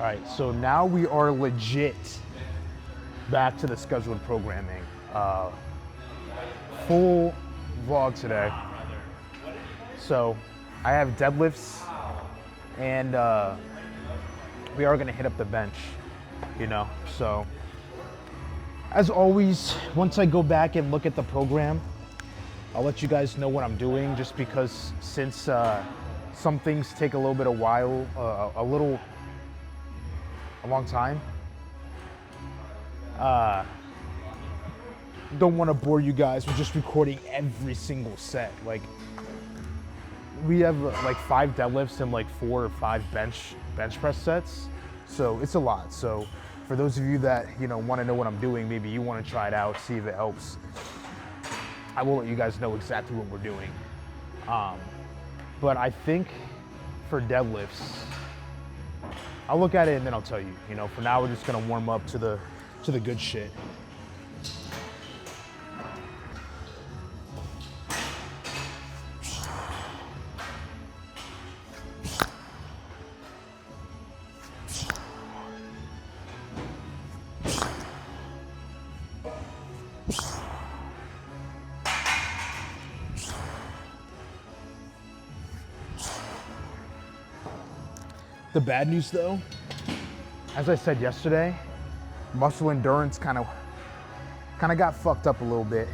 All right, so now we are legit back to the scheduled programming. Full vlog today. So I have deadlifts and we are gonna hit up the bench, you know? So as always, once I go back and look at the program, I'll let you guys know what I'm doing, just because since some things take a little bit of while, a long time. Don't want to bore you guys with just recording every single set. Like, we have like 5 deadlifts and like 4 or 5 bench press sets, so it's a lot. So for those of you that want to know what I'm doing, maybe you want to try it out, see if it helps, I will let you guys know exactly what we're doing. But I think for deadlifts, I'll look at it and then I'll tell you. For now, we're just gonna warm up to the good shit. The bad news though, as I said yesterday, muscle endurance kind of got fucked up a little bit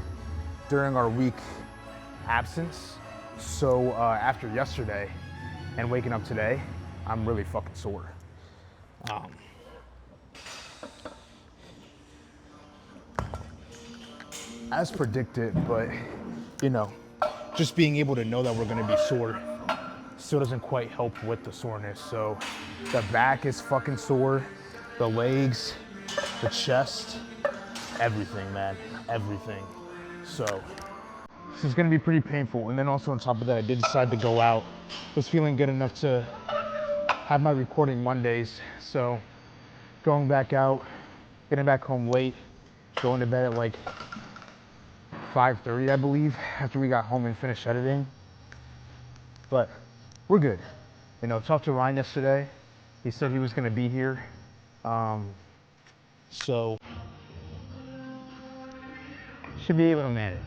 during our week absence. So after yesterday and waking up today, I'm really fucking sore. As predicted, but just being able to know that we're gonna be sore still doesn't quite help with the soreness. So the back is fucking sore, the legs, the chest, everything, man, everything. So this is gonna be pretty painful. And then also on top of that, I did decide to go out. Was feeling good enough to have my recording Mondays. So going back out, getting back home late, going to bed at like 5:30, I believe, after we got home and finished editing. But we're good. Talked to Ryan yesterday. He said he was gonna be here. So should be able to manage,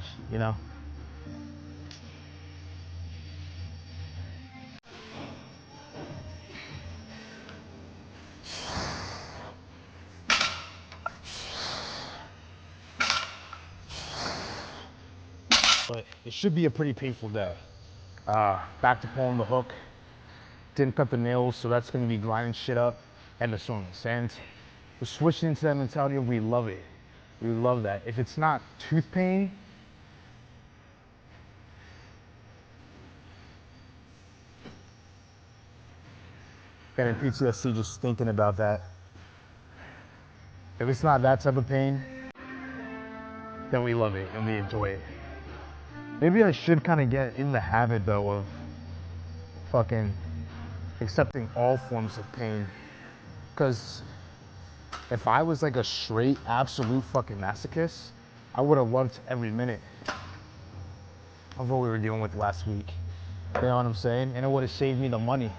But it should be a pretty painful day. Back to pulling the hook. Didn't cut the nails, so that's gonna be grinding shit up and the soreness. And we're switching into that mentality of we love it. We love that. If it's not tooth pain, getting PTSD just thinking about that. If it's not that type of pain, then we love it and we enjoy it. Maybe I should kind of get in the habit though of fucking accepting all forms of pain. Because if I was like a straight, absolute fucking masochist, I would have loved every minute of what we were dealing with last week. You know what I'm saying? And it would have saved me the money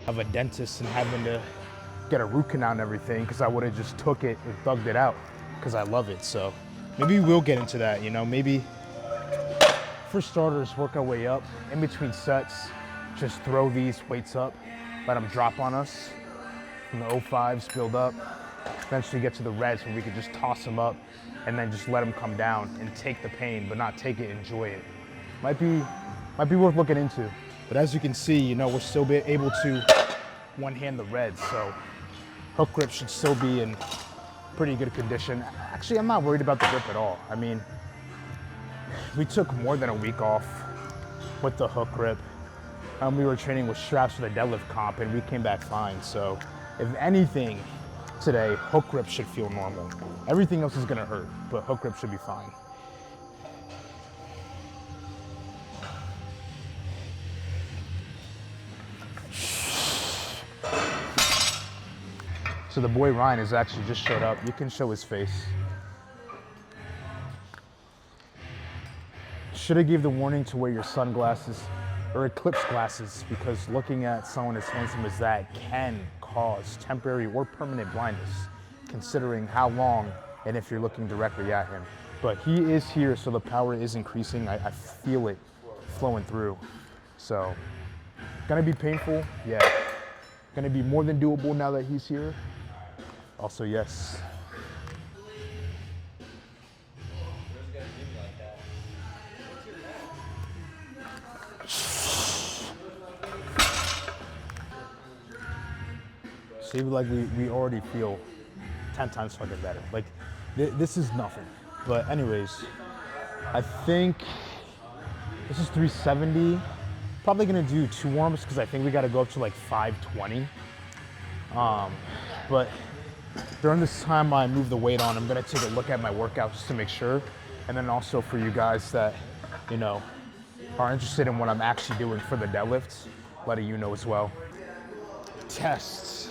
of a dentist and having to get a root canal and everything, because I would have just took it and thugged it out because I love it. So maybe we'll get into that, maybe for starters, work our way up. In between sets, just throw these weights up, let them drop on us. From the 05s, build up, eventually get to the reds where we could just toss them up and then just let them come down and take the pain, but not take it, enjoy it. Might be worth looking into. But as you can see, we're still able to one-hand the reds, so hook grip should still be in pretty good condition. Actually, I'm not worried about the grip at all. I mean, we took more than a week off with the hook grip. We were training with straps for the deadlift comp and we came back fine. So if anything today, hook grip should feel normal. Everything else is gonna hurt, but hook grip should be fine. So the boy Ryan has actually just showed up. You can show his face. Should have gave the warning to wear your sunglasses or eclipse glasses, because looking at someone as handsome as that can cause temporary or permanent blindness, considering how long and if you're looking directly at him. But he is here, so the power is increasing. I feel it flowing through. So, gonna be painful, yeah. Gonna be more than doable now that he's here. Also, yes. See, like we already feel 10 times fucking better. Like, this is nothing. But anyways, I think this is 370. Probably gonna do 2 warm-ups because I think we gotta go up to like 520. But during this time I move the weight on, I'm gonna take a look at my workout just to make sure. And then also for you guys that, you know, are interested in what I'm actually doing for the deadlifts, letting you know as well. Tests.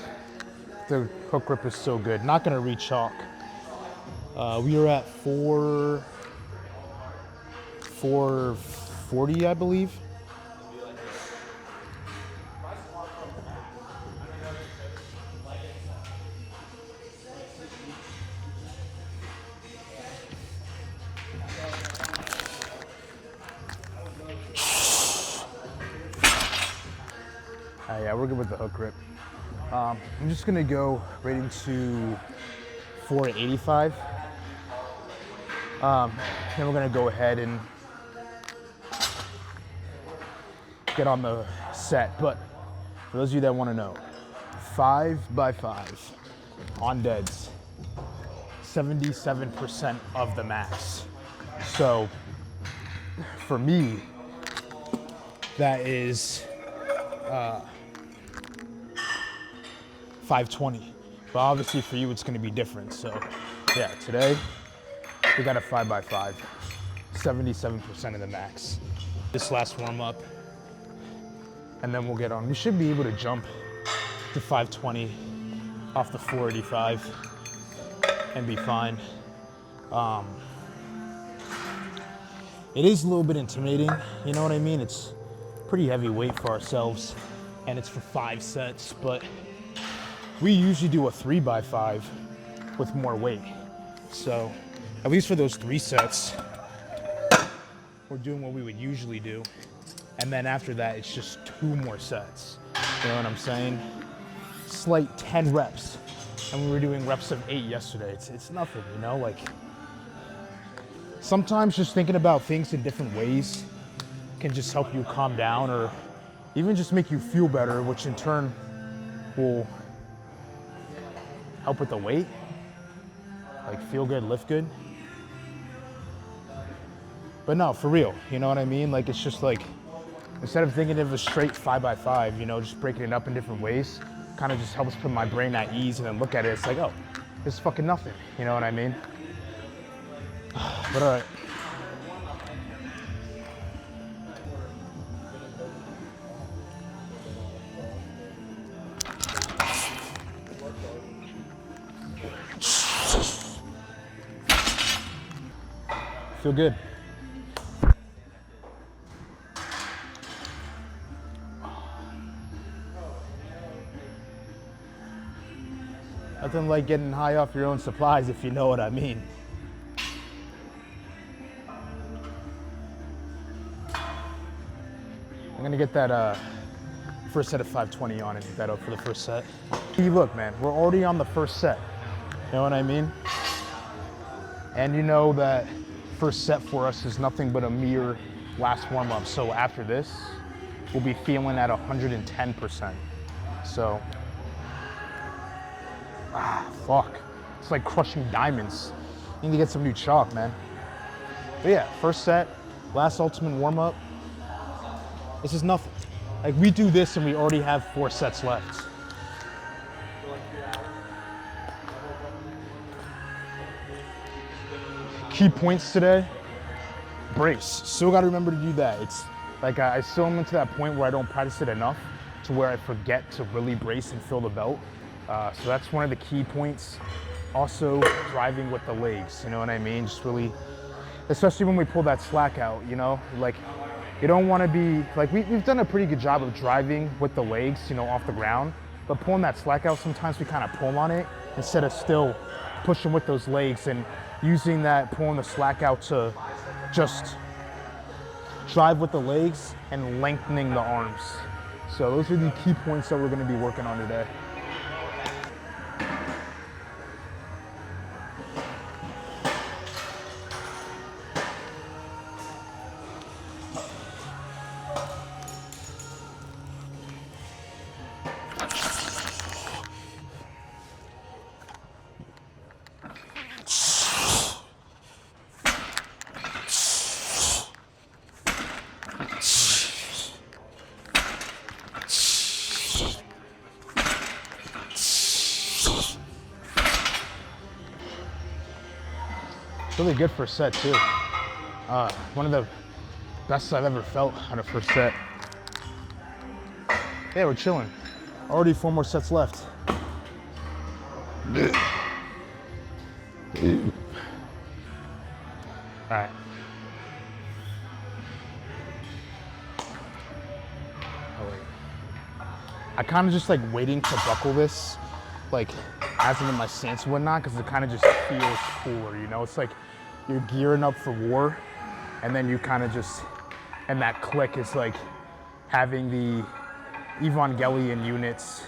The hook grip is so good. Not gonna reach chalk. We are at 440, I believe. Yeah, we're good with the hook grip. I'm just gonna go right into 485. Then we're gonna go ahead and get on the set. But for those of you that wanna know, 5x5 on deads, 77% of the max. So for me, that is 520. But obviously for you, it's gonna be different. So yeah, today we got a 5x5, 77% of the max. This last warm up, and then we'll get on. We should be able to jump to 520 off the 485 and be fine. It is a little bit intimidating, you know what I mean? It's pretty heavy weight for ourselves, and it's for 5 sets, but we usually do a 3x5 with more weight. So at least for those 3 sets, we're doing what we would usually do. And then after that, it's just 2 more sets. You know what I'm saying? Slight 10 reps. And we were doing reps of 8 yesterday. It's nothing, you know? Like, sometimes just thinking about things in different ways can just help you calm down, or even just make you feel better, which in turn will help with the weight. Like, feel good, lift good. But no, for real, you know what I mean? Like, it's just like, instead of thinking of a straight 5x5, you know, just breaking it up in different ways, kind of just helps put my brain at ease, and then look at it, it's like, oh, this is fucking nothing, you know what I mean? But all right. Feel good. Nothing like getting high off your own supplies, if you know what I mean. I'm gonna get that first set of 520 on and get that up for the first set. Hey, look, man, we're already on the first set. You know what I mean? And you know that first set for us is nothing but a mere last warm up. So after this, we'll be feeling at 110%. So, fuck. It's like crushing diamonds. Need to get some new chalk, man. But yeah, first set, last ultimate warm up. This is nothing. Like, we do this and we already have 4 sets left. Key points today, brace. Still gotta remember to do that. It's like, I still am into that point where I don't practice it enough to where I forget to really brace and fill the belt. So that's one of the key points. Also, driving with the legs, you know what I mean? Just really, especially when we pull that slack out, you know? Like, You don't want to be, like we've done a pretty good job of driving with the legs, you know, off the ground, but pulling that slack out, sometimes we kind of pull on it instead of still pushing with those legs and using that, pulling the slack out to just drive with the legs and lengthening the arms. So those are the key points that we're going to be working on today. Really good first set too. One of the best I've ever felt on a first set. Yeah, we're chilling. Already 4 more sets left. All right. Oh wait. I kind of just like waiting to buckle this, like as I'm in my stance and whatnot, because it kind of just feels cooler, you know? It's like you're gearing up for war, and then you kind of just, and that click is like having the Evangelion units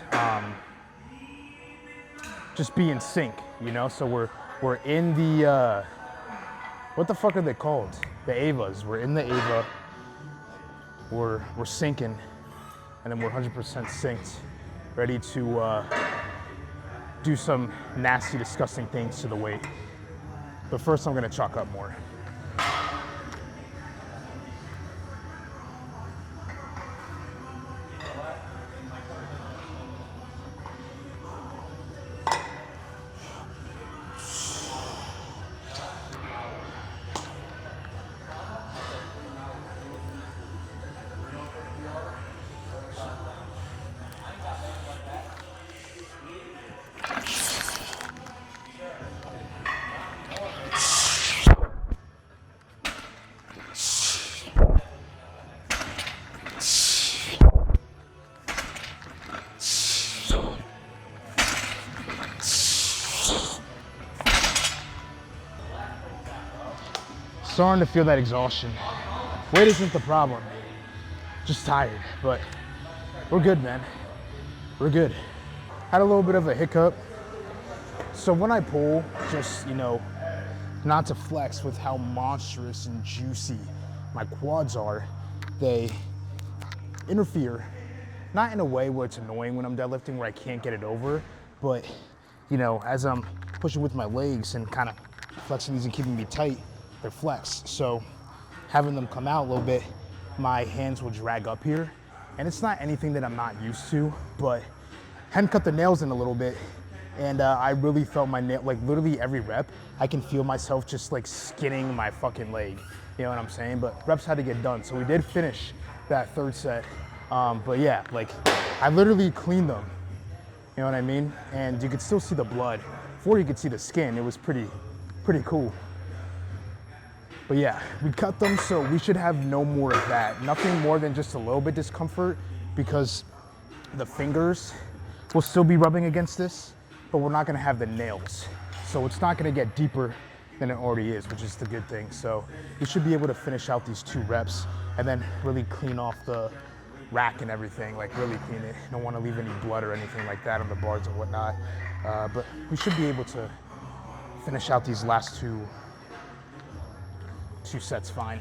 just be in sync, you know? So we're in the, what the fuck are they called? The Avas. We're in the Ava. We're syncing, and then we're 100% synced, ready to do some nasty, disgusting things to the weight. But first, I'm gonna chalk up more. Starting to feel that exhaustion. Weight isn't the problem, just tired, but we're good, man. We're good. Had a little bit of a hiccup. So when I pull, just, you know, not to flex with how monstrous and juicy my quads are, they interfere, not in a way where it's annoying when I'm deadlifting where I can't get it over, but, you know, as I'm pushing with my legs and kind of flexing these and keeping me tight, they're flexed. So having them come out a little bit, my hands will drag up here. And it's not anything that I'm not used to, but hadn't cut the nails in a little bit. And I really felt my nail, like literally every rep, I can feel myself just like skinning my fucking leg. You know what I'm saying? But reps had to get done. So we did finish that third set. But yeah, like I literally cleaned them. You know what I mean? And you could still see the blood. Before you could see the skin, it was pretty cool. But yeah, we cut them, so we should have no more of that. Nothing more than just a little bit discomfort because the fingers will still be rubbing against this, but we're not gonna have the nails. So it's not gonna get deeper than it already is, which is the good thing. So we should be able to finish out these 2 reps and then really clean off the rack and everything, like really clean it. Don't wanna leave any blood or anything like that on the bars and whatnot. But we should be able to finish out these last two sets fine.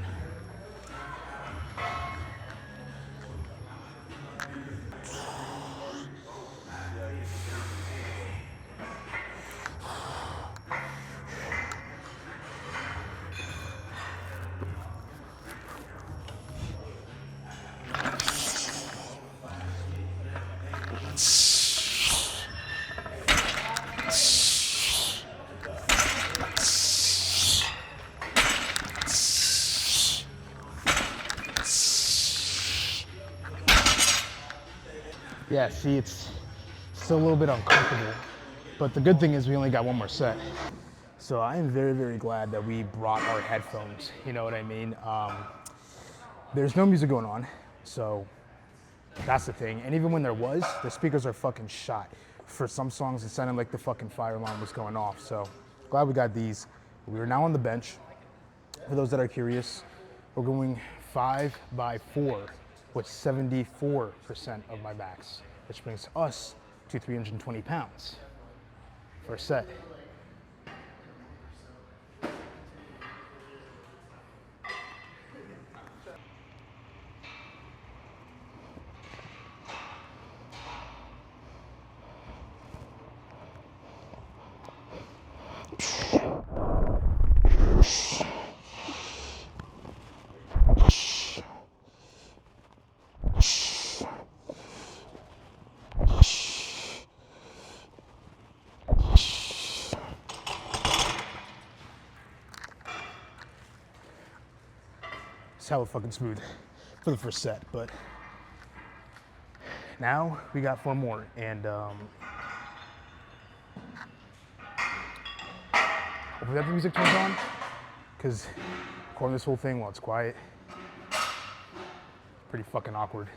Yeah, see, it's still a little bit uncomfortable, but the good thing is we only got 1 more set. So I am very, very glad that we brought our headphones, you know what I mean? there's no music going on, so that's the thing. And even when there was, the speakers are fucking shot. For some songs, it sounded like the fucking fire alarm was going off. So glad we got these. We are now on the bench. For those that are curious, we're going 5 by 4 with 74% of my max, which brings us to 320 pounds for a set. It's hella fucking smooth for the first set, but now we got 4 more, and hopefully that the music turns on, because recording this whole thing while it's quiet, pretty fucking awkward.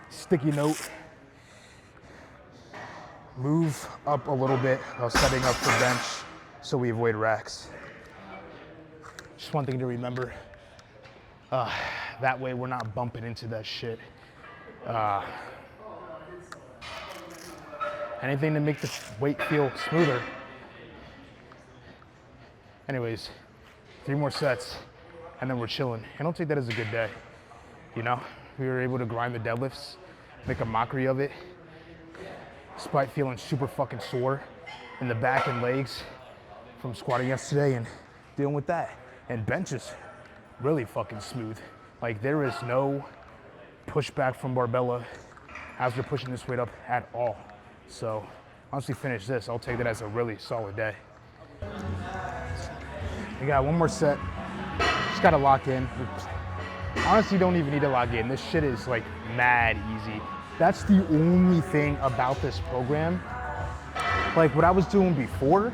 Sticky note, move up a little bit while setting up the bench so we avoid racks. Just one thing to remember, that way we're not bumping into that shit. Anything to make the weight feel smoother. Anyways, 3 more sets and then we're chilling. I don't take that as a good day, you know? We were able to grind the deadlifts, make a mockery of it, despite feeling super fucking sore in the back and legs from squatting yesterday and dealing with that. And bench is really fucking smooth. Like, there is no pushback from Barbella as we're pushing this weight up at all. So once we finish this, I'll take that as a really solid day. We got 1 more set. Just gotta lock in. Honestly, don't even need to log in. This shit is like mad easy. That's the only thing about this program. Like what I was doing before,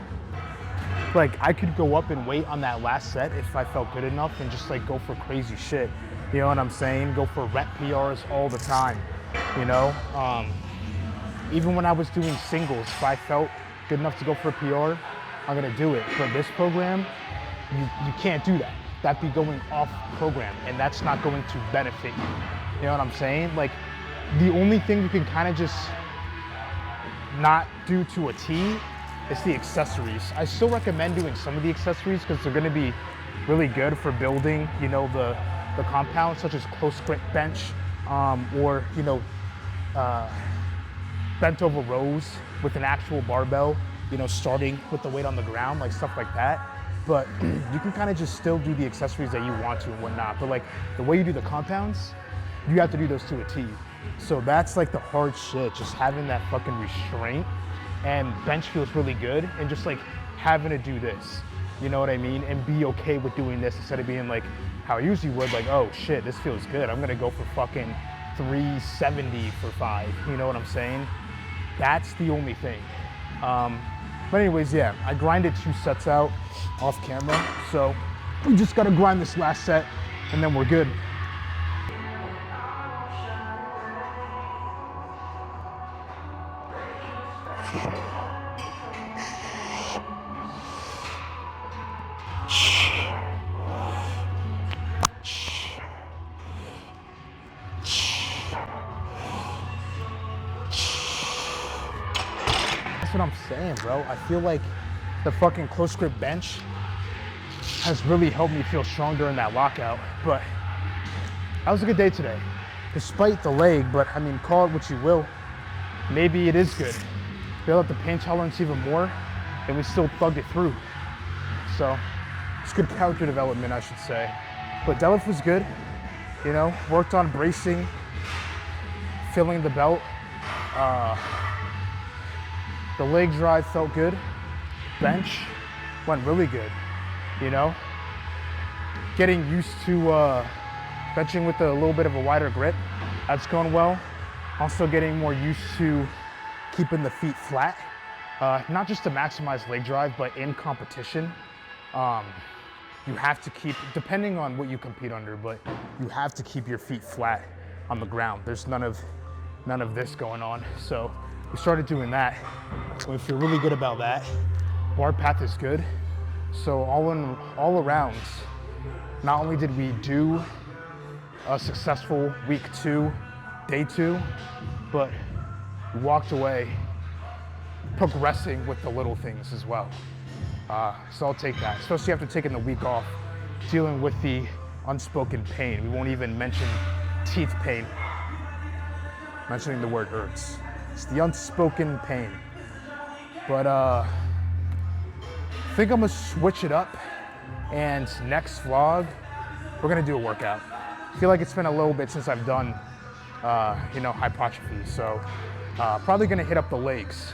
like I could go up and wait on that last set if I felt good enough and just like go for crazy shit. You know what I'm saying? Go for rep PRs all the time, you know? Even when I was doing singles, if I felt good enough to go for a PR, I'm gonna do it. But this program, you can't do that. That'd be going off program, and that's not going to benefit you. You know what I'm saying? Like, the only thing you can kind of just not do to a T is the accessories. I still recommend doing some of the accessories because they're gonna be really good for building, you know, the compound, such as close grip bench, or, you know, bent over rows with an actual barbell, you know, starting with the weight on the ground, like stuff like that. But you can kind of just still do the accessories that you want to and whatnot. But like the way you do the compounds, you have to do those to a T. So that's like the hard shit, just having that fucking restraint. And bench feels really good, and just like having to do this, you know what I mean? And be okay with doing this instead of being like how I usually would, like, oh shit, this feels good. I'm gonna go for fucking 370 for 5, you know what I'm saying? That's the only thing. But anyways, yeah, I grinded 2 sets out off camera, so we just gotta grind this last set and then we're good. That's what I'm saying, bro. I feel like the fucking close grip bench has really helped me feel stronger in that lockout. But that was a good day today, despite the leg. But I mean, call it what you will. Maybe it is good. Build up the pain tolerance even more, and we still thugged it through. So it's good character development, I should say. But deadlift was good. You know, worked on bracing, filling the belt. The leg drive felt good. Bench went really good, you know? getting used to benching with a little bit of a wider grip. That's going well. Also getting more used to keeping the feet flat, not just to maximize leg drive, but in competition. You have to keep, depending on what you compete under, but you have to keep your feet flat on the ground. There's none of this going on. So we started doing that. We feel really good about that. Bar path is good. So all around, not only did we do a successful week 2, day 2, but we walked away progressing with the little things as well. So I'll take that, especially after taking the week off, dealing with the unspoken pain. We won't even mention teeth pain, mentioning the word hurts. It's the unspoken pain. But I think I'm gonna switch it up, and next vlog, we're gonna do a workout. I feel like it's been a little bit since I've done, hypertrophy, so probably gonna hit up the legs,